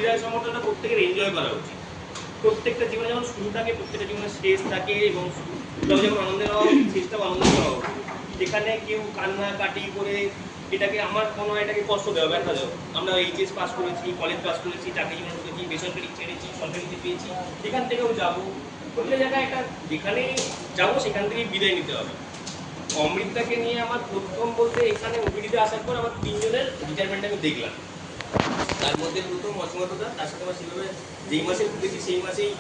বিদায় সময়টা প্রত্যেকের এনজয় করা উচিত। প্রত্যেকটা জীবনে যেমন শুরু থাকে, প্রত্যেকটা জীবনে শেষ থাকে, এবং শুরুটাও যেমন আনন্দের হওয়া উচিত, শেষটাও আনন্দের হওয়া উচিত। এখানে কেউ কান্নাকাটি করে এটাকে, আমার মনে হয় এটাকে কষ্ট দেওয়া, ব্যথা দেওয়া। আমরা এইচএস পাস করেছি, কলেজ পাস করেছি, চাকরি জীবনে ঢুকেছি, বেসরকারি ছেড়েছি, সরকারিতে পেয়েছি, এখান থেকেও যাবো। প্রত্যেক জায়গায় একটা যেখানেই যাবো সেখান থেকেই বিদায় নিতে হবে। অমৃতাকে নিয়ে আমার প্রথম বলতে এখানে ওপিডিতে আসার পর আমার 3 জনের রিটায়ারমেন্ট আমি দেখলাম। তার মধ্যে প্রথম অসীমতদা, তার সাথে আমার সেভাবে যেই মাসে ঢুকেছি সেই মাসেই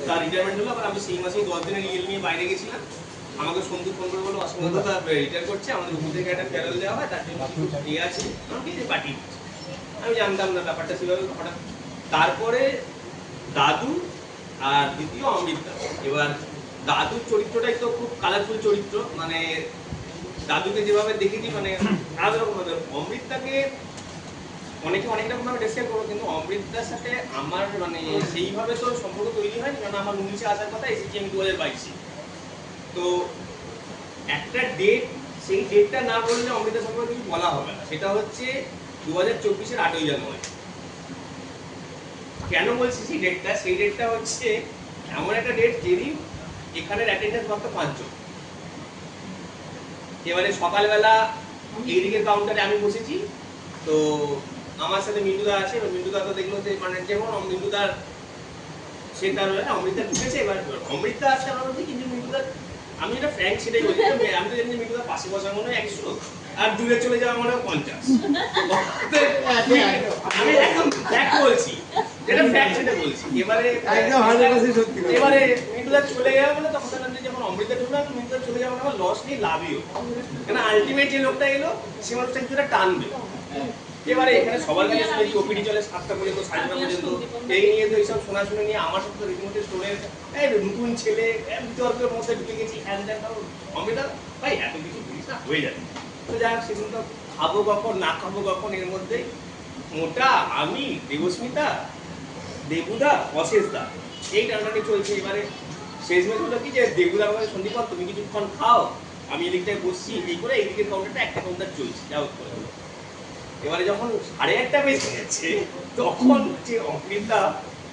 তার রিটায়ারমেন্ট হলো। আবার আমি সেই মাসেই 10 দিনের ইএল নিয়ে বাইরে গেছিলাম। আমাকে সন্ধু ফোন করে বলো অসীমতদা রিটায়ার করছে, আমাদের উপর থেকে একটা ফেরল দেওয়া হয়, তার জন্য ইয়ে আছে, আমাকে যে পাঠিয়ে দিচ্ছে। আমি জানতাম না ব্যাপারটা সেভাবে হঠাৎ। তারপরে দাদু আর দ্বিতীয় অমৃতা। এবার দাদুর চরিত্রটাই তো খুব কালারফুল চরিত্র, মানে দাদুকে যেভাবে দেখেছি মানে আলাদা রকম ভাবে। অমৃতাকে অনেকে অনেক রকম ভাবে ডেসক্রাইব করবো, কিন্তু অমৃতার সাথে আমার মানে সেইভাবে তো সম্পর্ক তৈরি হয়নি, কারণ আমার 19-এ আসার কথা, এসেছি আমি 2022-এ। তো একটা ডেট, সেই ডেটটা না বললে অমৃতার সম্পর্কে কিছু বলা হবে না। সেটা হচ্ছে 2024-এর 8ই জানুয়ারি। কেন বলছি সেই ডেটটা? সেই ডেটটা হচ্ছে এমন একটা ডেট যেদিন এখানের অ্যাটেন্ডেন্স মাত্র 5 জন। এবারে সকালবেলা এইদিকের কাউন্টারে আমি বসেছি, তো আমার সাথে মিন্টুদা আছে। এবার মিন্টুদা তো দেখলো যে মানে যেমন মিন্টুদার সে তার অমৃতা ঢুকেছে। এবার অমৃতা আসছে আমার মধ্যে, কিন্তু মিন্টুদা, আমি যেটা ফ্র্যাঙ্ক সেটাই বলছি, আমি তো জানি মিন্টুদা পাশে বসা মনে হয় 100 আর দূরে চলে যাওয়া মনে হয় 50। আমি একদম ফ্যাক্ট বলছি, যেটা ফ্যাক্ট সেটা বলছি। এবারে একদম 100% সত্যি কথা। এবারে মিন্টুদা চলে যাওয়া মানে তখন যখন অমৃতা ঢুকলো, মিন্টুদা চলে যাওয়া মানে আমার লস নেই, লাভইও। কেন আলটিমেট যে লোকটা এলো সে মানুষটা কিছুটা টানবে। এবারে এখানে সবার কাছে শুনেছি ওপিডি চলে 7টা পর্যন্ত, 9:30 পর্যন্ত। এই নিয়ে তো এইসব শোনাশুনি নিয়ে আমার সাথে রীতিমতো স্টোরের নতুন ছেলে বিতর্কের মধ্যে ঢুকে গেছি। অমৃতা ভাই এত কিছু জিনিস না হয়ে যাবে। তো যাই হোক, সেদিন তো খাবো কখন না খাবো কখন, এর মধ্যে মোটা আমি, দেবস্মিতা, দেবুদা, অশেষদা, এই টানাটানি চলছে। এবারে শেষমেশ হলো কি যে দেবুদা আমাকে সন্দীপন তুমি কিছুক্ষণ খাও, আমি এদিকটায় বসছি, এই করে এইদিকের কাউন্টারটা একটা কাউন্টার চলছে, যা হোক করে। এবারে যখন 1:30 বেজে গেছে, তখন যে অমৃতা,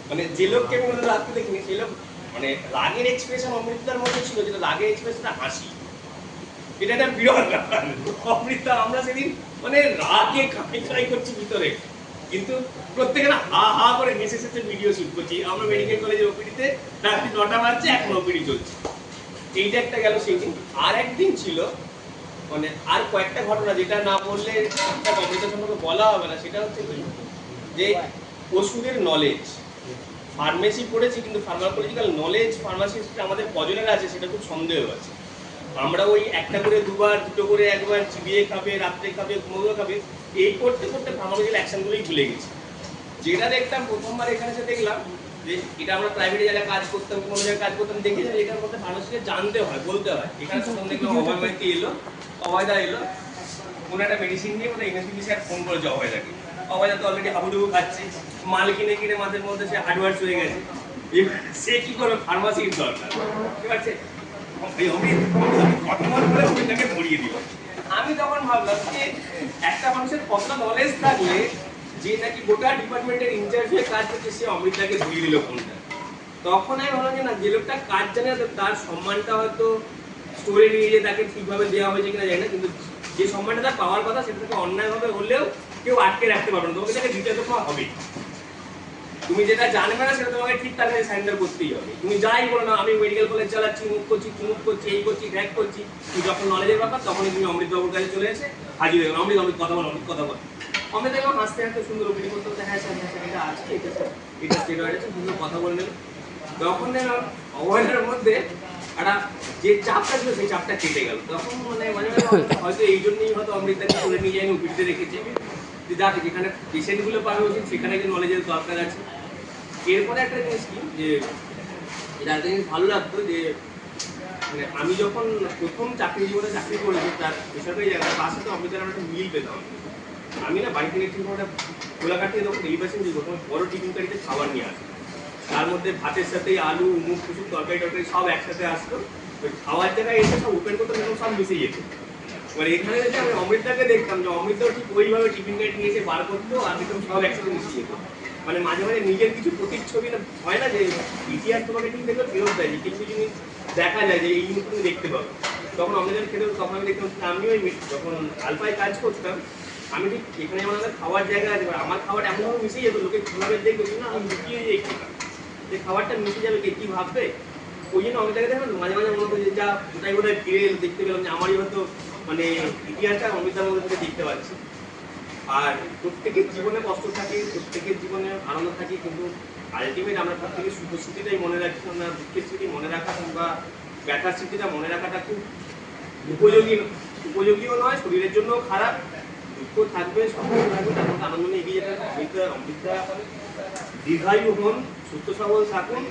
মানে যে লোককে আমি মনে রাখতে দেখিনি, সেই লোক মানে রাগের এক্সপ্রেশন অমৃতার মধ্যে ছিল, যেটা রাগের এক্সপ্রেশনটা হাসি। এটা একটা বিরল ব্যাপার। অমৃতা আমরা সেদিন মানে রাগে কাঁপাই করছি ভিতরে, কিন্তু প্রত্যেকে না হা হা করে হেসে হেসে ভিডিও শুট করছি। আমরা মেডিকেল কলেজের ওপিডিতে রাত্রি 9টা বাজছে, এখন ওপিডি চলছে। এইটা একটা গেল সেই দিন। আর একদিন ছিল মানে আর কয়েকটা ঘটনা, যেটা না বললে একটা অমৃতা সম্পর্কে বলা হবে না। সেটা হচ্ছে কি যে ওষুধের নলেজ, ফার্মেসি পড়েছি কিন্তু ফার্মাকোলজিক্যাল নলেজ ফার্মাসিস্ট আমাদের কজনের আছে সেটা খুব সন্দেহ আছে। আমরা ওই একটা করে দুবার, দুটো করে একবার চিবিয়ে খাবে, রাত্রে খাবে, ঘুমোবে খাবে, এই করতে করতে ফার্মাকোলজিক্যাল অ্যাকশনগুলোই ভুলে গেছি। যেটা দেখতাম প্রথমবার এখানে এসে দেখলাম যে এটা আমরা প্রাইভেটে যারা কাজ করতাম, কোনো জায়গায় কাজ করতাম, দেখি যে এটার মধ্যে ফার্মাসিকে জানতে হয়, বলতে হয়। এখানে প্রথম দেখলাম অভয় মাইতি এলো, অভয়দা এলো, কোনো একটা মেডিসিন নিয়ে মানে এমএসপি স্যার ফোন করেছে অভয়দাকে। অভয়দা তো অলরেডি হাবুডুবু খাচ্ছে, মাল কিনে কিনে মাঝের মধ্যে সে হার্ডওয়ার্স হয়ে গেছে। সে কি করবে, ফার্মাসির দরকার। ঠিক আছে, আমি তখন ভাবলাম যে একটা মানুষের কতটা নলেজ থাকলে যে নাকি গোটা ডিপার্টমেন্টের ইনচার্জ হয়ে কাজ করছে, সে অমৃতাকে ধরিয়ে দিল ফোনটা। তখন আমি ভাবলাম যে না, যে লোকটা কাজ জানে তার সম্মানটা হয়তো স্টোরে নিয়ে গিয়ে তাকে ঠিকভাবে দেওয়া হয়েছে কিনা জানি না, কিন্তু যে সম্মানটা তার পাওয়ার কথা সেটা থেকে অন্যায়ভাবে হলেও কেউ আটকে রাখতে পারবে না, তোমাকে তাকে দিতে তো হবে। তুমি যেটা জানবে না সেটা তোমাকে ঠিক তার কাছে সারেন্ডার করতেই হবে। তুমি যাই বলো না, আমি মেডিকেল কলেজ চালাচ্ছি, মুখ করছি, চুমুক করছি, এই করছি, ড্যাক করছি, তুমি যখন নলেজের ব্যাপার তখনই তুমি অমৃতবাবুর কাছে চলে এসে হাজির হয়ে গেল। অমৃত কথা বল, অমৃত কথা বল। অমৃত এবং হাসতে হাসতে সুন্দর ওপিডি করতে হচ্ছে, হ্যাঁ স্যার, হ্যাঁ স্যার, এটা আছে, এটা স্যার, এটা স্টেরয়েড আছে, সুন্দর কথা বললেন। তখন দেখলাম অবহেলার মধ্যে একটা যে চাপটা ছিল সেই চাপটা কেটে গেল। তখন মানে মানে হয়তো এই জন্যই হয়তো অমৃতাকে করে নিয়ে যায়নি, ওপিডিতে রেখেছি যে যাক যেখানে পেশেন্টগুলো পাবে উচিত সেখানে যে নলেজের দরকার আছে। এরপরে একটা জিনিস কি যে এটা একটা জিনিস ভালো লাগতো যে মানে আমি যখন প্রথম চাকরি জীবনে চাকরি করেছি তার বেসরকারি জায়গায়, তার সাথে অমৃতার একটা মিল পেতাম। আমি না বাড়ি থেকে ঠিক একটা গোলাঘাট থেকে যখন ডেলিভারেশন দিই তখন বড় টিফিন গাড়িতে খাবার নিয়ে আসি, তার মধ্যে ভাতের সাথে আলু, মুখ, কিছু তরকারি টরকারি সব একসাথে আসতো। ওই খাওয়ার জায়গায় এসে সব ওপেন করতে তখন সব মিশে যেত। এবার এখানে যদি আমি অমৃতাকে দেখতাম যে অমৃতাও ঠিক ওইভাবে টিফিন গাড়ি নিয়ে এসে বার করতো, আর দেখতাম সব একসাথে মিশে যেত। মানে মাঝে মাঝে নিজের কিছু প্রতিচ্ছবি না হয় না যে ইতিহাস তোমাকে ঠিক দেখলে ফেরত দেয় যে কিছু জিনিস দেখা যায় যে এই জিনিস তুমি দেখতে পাবে। তখন অমৃতার খেতে তখন আমি দেখতাম আমিও যখন আলফায় কাজ করতাম আমি ঠিক এখানে আমাদের খাওয়ার জায়গা আছে আমার খাবার এমনভাবে মিশে যেত লোকে কীভাবে দেখবে না আমি লুকিয়ে যাই খেতাম যে খাবারটা মিশে যাবে কে কী ভাববে ওই জন্য অমৃতাকে দেখলাম মাঝে মাঝে মনে হতো যে যা ওটাই বোধহয় ফিরে এলো দেখতে পেলাম যে আমারই হয়তো মানে ইতিহাসটা অমৃতার মধ্যে থেকে দেখতে পাচ্ছি। আর প্রত্যেকের জীবনে কষ্ট থাকে, প্রত্যেকের জীবনে আনন্দ থাকে, কিন্তু আলটিমেট আমরা প্রত্যেকের সুখ স্মৃতিটাই মনে রাখি না, দুঃখের স্মৃতি মনে রাখা কিংবা ব্যথার স্মৃতিটা মনে রাখাটা খুব উপযোগীও নয়, শরীরের জন্য খারাপ। দুঃখ থাকবে, সুখ থাকবে, তার মধ্যে আনন্দ নিয়ে এগিয়ে যেতে অমৃতা দীর্ঘায়ু হন, সুস্থ সবল থাকুন।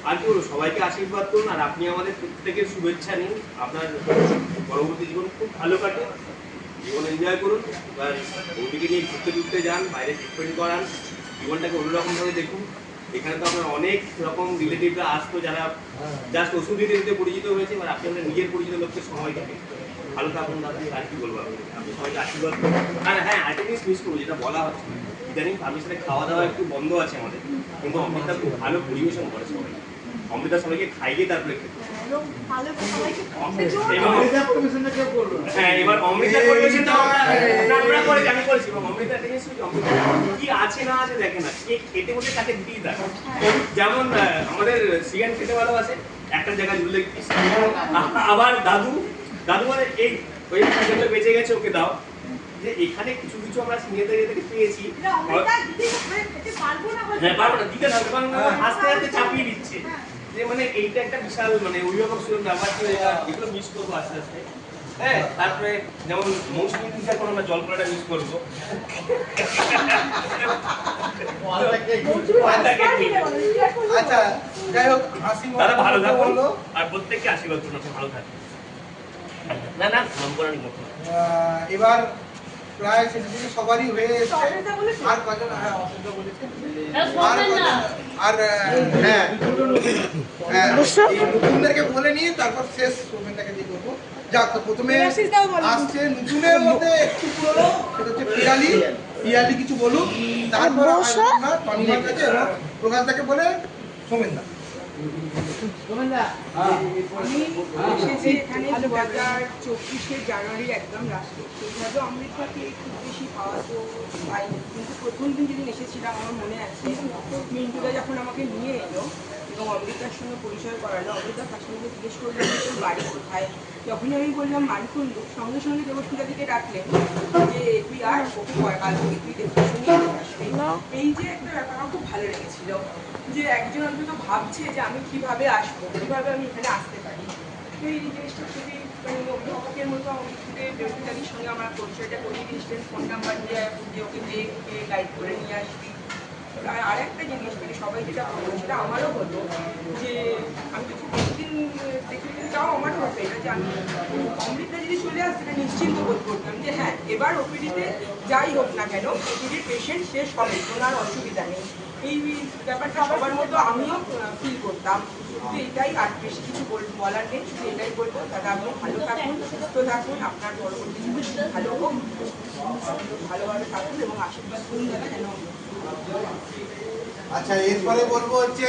আর কি বলবো, সবাইকে আশীর্বাদ করুন আর আপনি আমাদের প্রত্যেকের শুভেচ্ছা নিন। আপনার পরবর্তী জীবন খুব ভালো কাটে, জীবন এনজয় করুন। এবার ওদিকে নিয়ে ঘুরতে ঘুরতে যান, বাইরে ট্রিটমেন্ট করান, জীবনটাকে অন্যরকমভাবে দেখুন। এখানে তো আপনার অনেক রকম রিলেটিভরা আসতো যারা জাস্ট ওষুধ দিতে দিতে পরিচিত হয়েছে। এবার আপনি আপনার নিজের পরিচিত লোককে সময় দেবেন। ভালো থাকুন দাদা, আর কি বলবো আপনি সবাইকে আশীর্বাদ করুন। আর হ্যাঁ, একটা জিনিস মিস করবো যেটা বলা হচ্ছে, ইদানিং ফ্যামিলির সাথে খাওয়া দাওয়া একটু বন্ধ আছে আমাদের, কিন্তু অমৃতা খুব ভালো পরিবেশন করে সবাই। অমৃতা সবাইকে খাইয়ে তারপরে খেতে। হ্যাঁ, এবার অমৃতা পরিবেশনটা আমরা করেছি, আমি করেছি। এবং অমৃতা একটা জিনিস কি আছে না আছে দেখে না, কে খেতে বসে তাকে দিয়ে দেয়। যেমন আমাদের সিগান খেতে ভালোবাসে, একটা জায়গায় ঝুলে আবার দাদু মানে এই ওই যেগুলো বেঁচে গেছে ওকে দাও। যে এখানে কিছু কিছু আমরা সিনিয়র থেকে পেয়েছি, হ্যাঁ পারবো না দিতে থাকবে, কারণ হাসতে হাসতে চাপিয়ে দিচ্ছে। যে মানে এইটা একটা বিশাল মানে অভিভাবক সুযোগ ব্যাপার ছিল, এগুলো মিস করবো আস্তে আস্তে। হ্যাঁ, তারপরে যেমন মৌসুমী দিশা করে আমরা জল করাটা মিস করবো। আচ্ছা, যাই হোক, তারা ভালো থাকুন আর প্রত্যেককে আশীর্বাদ করুন ভালো থাকুন। না না নাম করার মতো এবার প্রায় শেষের দিকে সবারই হয়ে এসছে। আর কজন? হ্যাঁ, অসুবিধা বলেছে। আর হ্যাঁ, এই নতুনদেরকে বলে নিয়ে তারপর শেষ ওভেনটাকে দিয়ে করবো। যাক, তো প্রথমে আসছে নতুনের মধ্যে একটু পুরোনো, সেটা হচ্ছে পিয়ালি কিছু বলুক, তারপর টনিমার কাছে এবং প্রকাশদাকে বলে সোমেনদা। আমি এসেছি এখানে 2024 জানুয়ারি একদম লাস্টে। সেইভাবে অমৃতকে খুব বেশি পাওয়া তো পাইনি, কিন্তু প্রথম দিন যেদিন এসেছিলাম আমার মনে আছে মিন্টুদা যখন আমাকে নিয়ে এলো এবং অমৃতার সঙ্গে পরিচয় করালো, অমৃতা তার সঙ্গে জিজ্ঞেস করলাম তোর বাড়ি কোথায়। যখনই আমি বললাম মানকুণ্ডু, সঙ্গে সঙ্গে দেবস্মিতা দিকে ডাকলেন যে তুই আর ওকে কাল থেকে তুই দেখে শুনে আসবি। এই যে একটা ব্যাপার আমার খুব ভালো লেগেছিল যে একজন অন্তত ভাবছে যে আমি কিভাবে আসবো, কিভাবে আমি এখানে আসতে পারি। তো এই জিনিসটা খুবই মানে অভিভাবকের মতো আমাকে দেবস্মিতাদির সঙ্গে আমার পরিচয়টা করিয়ে দিয়েছিলেন, ফোন নাম্বার দিয়ে যে ওকে দেখে গাইড করে নিয়ে আসবি। আর একটা জিনিস মানে সবাই যেটা হলো সেটা আমারও হলো যে আমি তো প্রতিদিন দেখে তাও আমার হতো এটা যে আমি অমৃতা যদি চলে আসতে নিশ্চিন্ত বোধ করতাম যে হ্যাঁ এবার ওপিডিতে যাই হোক না কেন ওপিডির পেশেন্ট শেষ হবে, কোনো আর অসুবিধা নেই। এই ব্যাপারটা সবার মতো আমিও ফিল করতাম। শুধু এটাই, আর বেশি কিছু বলার নেই, শুধু এটাই বলবো দাদা আপনি ভালো থাকুন, সুস্থ থাকুন, আপনার পরবর্তী জীবন ভালো হোক, ভালোভাবে থাকুন এবং আশীর্বাদ করুন দাদা যেন। আচ্ছা, এরপরে বলবো হচ্ছে